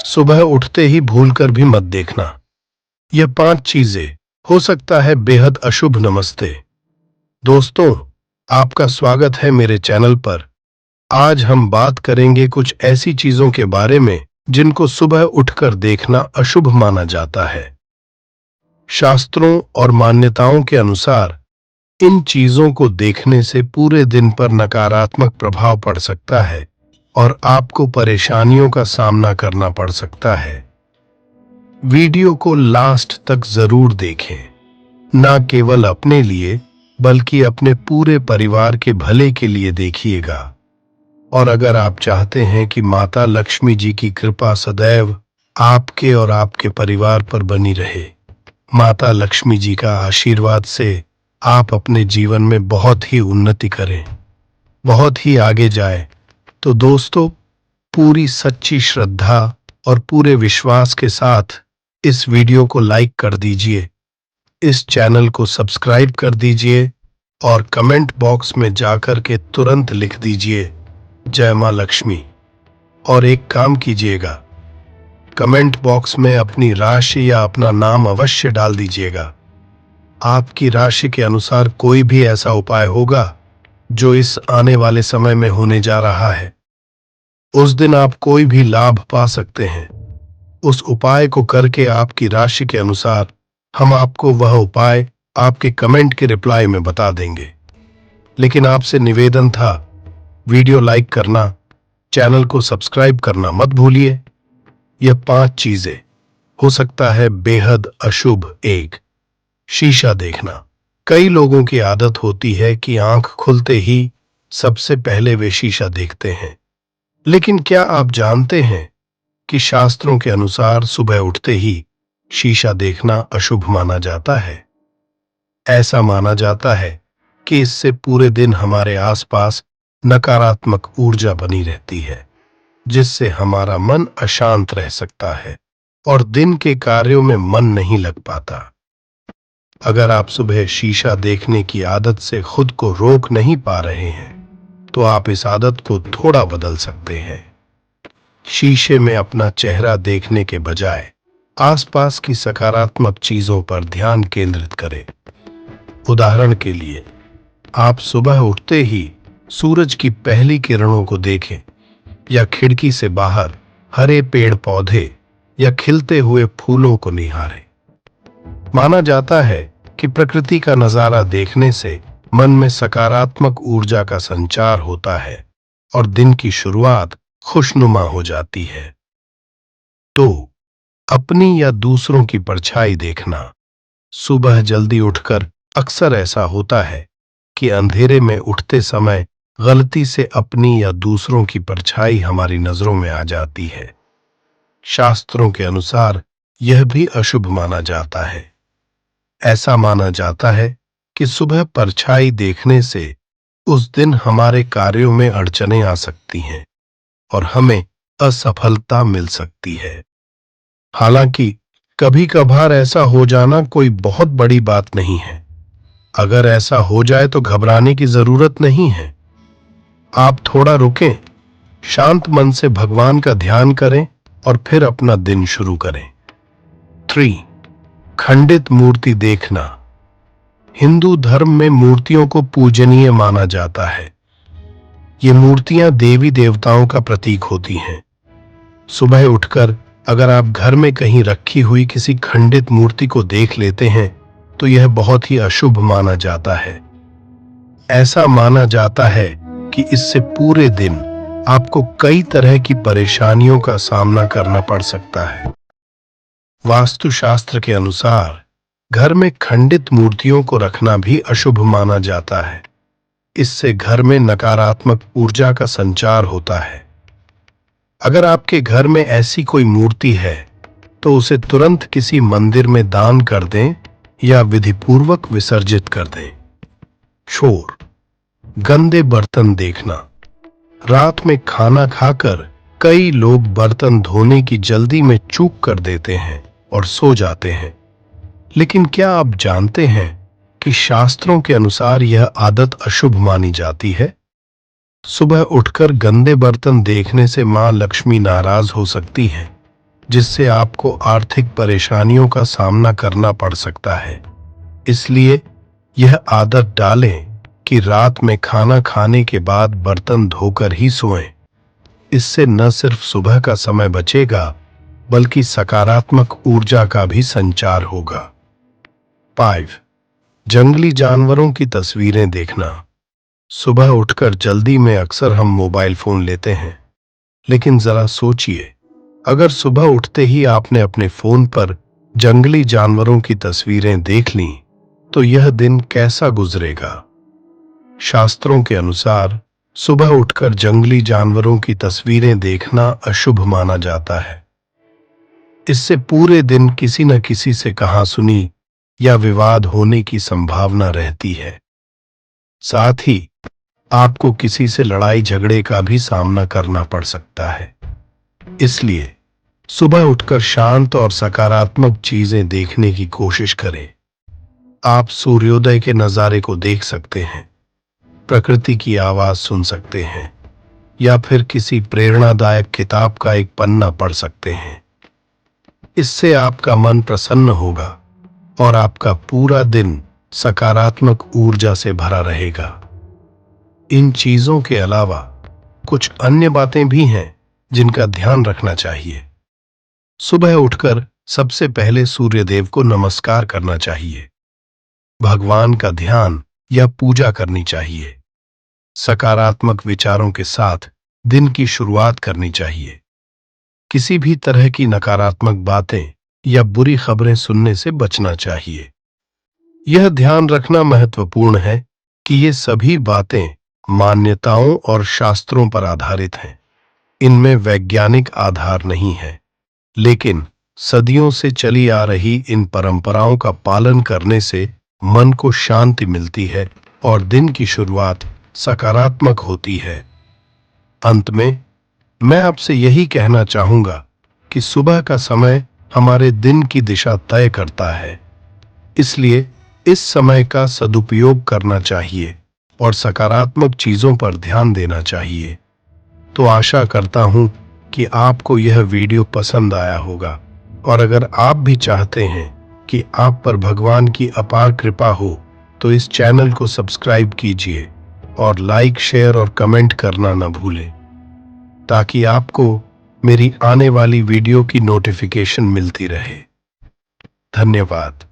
सुबह उठते ही भूलकर भी मत देखना। यह 5 चीजें हो सकता है बेहद अशुभ। नमस्ते दोस्तों, आपका स्वागत है मेरे चैनल पर। आज हम बात करेंगे कुछ ऐसी चीजों के बारे में जिनको सुबह उठकर देखना अशुभ माना जाता है। शास्त्रों और मान्यताओं के अनुसार इन चीजों को देखने से पूरे दिन पर नकारात्मक प्रभाव पड़ सकता है और आपको परेशानियों का सामना करना पड़ सकता है। वीडियो को लास्ट तक जरूर देखें, ना केवल अपने लिए बल्कि अपने पूरे परिवार के भले के लिए देखिएगा। और अगर आप चाहते हैं कि माता लक्ष्मी जी की कृपा सदैव आपके और आपके परिवार पर बनी रहे, माता लक्ष्मी जी का आशीर्वाद से आप अपने जीवन में बहुत ही उन्नति करें, बहुत ही आगे जाए, तो दोस्तों पूरी सच्ची श्रद्धा और पूरे विश्वास के साथ इस वीडियो को लाइक कर दीजिए, इस चैनल को सब्सक्राइब कर दीजिए और कमेंट बॉक्स में जाकर के तुरंत लिख दीजिए जय मां लक्ष्मी। और एक काम कीजिएगा, कमेंट बॉक्स में अपनी राशि या अपना नाम अवश्य डाल दीजिएगा। आपकी राशि के अनुसार कोई भी ऐसा उपाय होगा जो इस आने वाले समय में होने जा रहा है, उस दिन आप कोई भी लाभ पा सकते हैं। उस उपाय को करके आपकी राशि के अनुसार हम आपको वह उपाय आपके कमेंट के रिप्लाई में बता देंगे। लेकिन आपसे निवेदन था, वीडियो लाइक करना, चैनल को सब्सक्राइब करना मत भूलिए। यह 5 चीजें हो सकता है बेहद अशुभ। 1, शीशा देखना। कई लोगों की आदत होती है कि आंख खुलते ही सबसे पहले वे शीशा देखते हैं। लेकिन क्या आप जानते हैं कि शास्त्रों के अनुसार सुबह उठते ही शीशा देखना अशुभ माना जाता है। ऐसा माना जाता है कि इससे पूरे दिन हमारे आसपास नकारात्मक ऊर्जा बनी रहती है, जिससे हमारा मन अशांत रह सकता है और दिन के कार्यों में मन नहीं लग पाता। अगर आप सुबह शीशा देखने की आदत से खुद को रोक नहीं पा रहे हैं, तो आप इस आदत को थोड़ा बदल सकते हैं। शीशे में अपना चेहरा देखने के बजाय आसपास की सकारात्मक चीजों पर ध्यान केंद्रित करें। उदाहरण के लिए, आप सुबह उठते ही सूरज की पहली किरणों को देखें या खिड़की से बाहर हरे पेड़ पौधे या खिलते हुए फूलों को निहारें। माना जाता है कि प्रकृति का नजारा देखने से मन में सकारात्मक ऊर्जा का संचार होता है और दिन की शुरुआत खुशनुमा हो जाती है। तो अपनी या दूसरों की परछाई देखना। सुबह जल्दी उठकर अक्सर ऐसा होता है कि अंधेरे में उठते समय गलती से अपनी या दूसरों की परछाई हमारी नजरों में आ जाती है। शास्त्रों के अनुसार यह भी अशुभ माना जाता है। ऐसा माना जाता है कि सुबह परछाई देखने से उस दिन हमारे कार्यों में अड़चनें आ सकती हैं और हमें असफलता मिल सकती है। हालांकि कभी कभार ऐसा हो जाना कोई बहुत बड़ी बात नहीं है। अगर ऐसा हो जाए तो घबराने की जरूरत नहीं है। आप थोड़ा रुकें, शांत मन से भगवान का ध्यान करें और फिर अपना दिन शुरू करें। 3, खंडित मूर्ति देखना। हिंदू धर्म में मूर्तियों को पूजनीय माना जाता है। ये मूर्तियां देवी देवताओं का प्रतीक होती हैं। सुबह उठकर अगर आप घर में कहीं रखी हुई किसी खंडित मूर्ति को देख लेते हैं, तो यह बहुत ही अशुभ माना जाता है। ऐसा माना जाता है कि इससे पूरे दिन आपको कई तरह की परेशानियों का सामना करना पड़ सकता है। वास्तुशास्त्र के अनुसार घर में खंडित मूर्तियों को रखना भी अशुभ माना जाता है। इससे घर में नकारात्मक ऊर्जा का संचार होता है। अगर आपके घर में ऐसी कोई मूर्ति है, तो उसे तुरंत किसी मंदिर में दान कर दें या विधिपूर्वक विसर्जित कर दें। शोर, गंदे बर्तन देखना। रात में खाना खाकर कई लोग बर्तन धोने की जल्दी में चूक कर देते हैं और सो जाते हैं। लेकिन क्या आप जानते हैं कि शास्त्रों के अनुसार यह आदत अशुभ मानी जाती है? सुबह उठकर गंदे बर्तन देखने से मां लक्ष्मी नाराज हो सकती हैं जिससे आपको आर्थिक परेशानियों का सामना करना पड़ सकता है। इसलिए यह आदत डालें कि रात में खाना खाने के बाद बर्तन धोकर ही सोएं। इससे न सिर्फ सुबह का समय बचेगा, बल्कि सकारात्मक ऊर्जा का भी संचार होगा। 5. जंगली जानवरों की तस्वीरें देखना। सुबह उठकर जल्दी में अक्सर हम मोबाइल फोन लेते हैं, लेकिन जरा सोचिए, अगर सुबह उठते ही आपने अपने फोन पर जंगली जानवरों की तस्वीरें देख लीं, तो यह दिन कैसा गुजरेगा। शास्त्रों के अनुसार सुबह उठकर जंगली जानवरों की तस्वीरें देखना अशुभ माना जाता है। इससे पूरे दिन किसी न किसी से कहासुनी या विवाद होने की संभावना रहती है। साथ ही आपको किसी से लड़ाई झगड़े का भी सामना करना पड़ सकता है। इसलिए सुबह उठकर शांत और सकारात्मक चीजें देखने की कोशिश करें। आप सूर्योदय के नजारे को देख सकते हैं, प्रकृति की आवाज सुन सकते हैं, या फिर किसी प्रेरणादायक किताब का एक पन्ना पढ़ सकते हैं। इससे आपका मन प्रसन्न होगा और आपका पूरा दिन सकारात्मक ऊर्जा से भरा रहेगा। इन चीजों के अलावा कुछ अन्य बातें भी हैं जिनका ध्यान रखना चाहिए। सुबह उठकर सबसे पहले सूर्यदेव को नमस्कार करना चाहिए। भगवान का ध्यान या पूजा करनी चाहिए। सकारात्मक विचारों के साथ दिन की शुरुआत करनी चाहिए। किसी भी तरह की नकारात्मक बातें या बुरी खबरें सुनने से बचना चाहिए। यह ध्यान रखना महत्वपूर्ण है कि ये सभी बातें मान्यताओं और शास्त्रों पर आधारित हैं। इनमें वैज्ञानिक आधार नहीं है, लेकिन सदियों से चली आ रही इन परंपराओं का पालन करने से मन को शांति मिलती है और दिन की शुरुआत सकारात्मक होती है। अंत में मैं आपसे यही कहना चाहूंगा कि सुबह का समय हमारे दिन की दिशा तय करता है। इसलिए इस समय का सदुपयोग करना चाहिए और सकारात्मक चीजों पर ध्यान देना चाहिए। तो आशा करता हूं कि आपको यह वीडियो पसंद आया होगा, और अगर आप भी चाहते हैं कि आप पर भगवान की अपार कृपा हो, तो इस चैनल को सब्सक्राइब कीजिए और लाइक, शेयर और कमेंट करना न भूलें, ताकि आपको मेरी आने वाली वीडियो की नोटिफिकेशन मिलती रहे। धन्यवाद।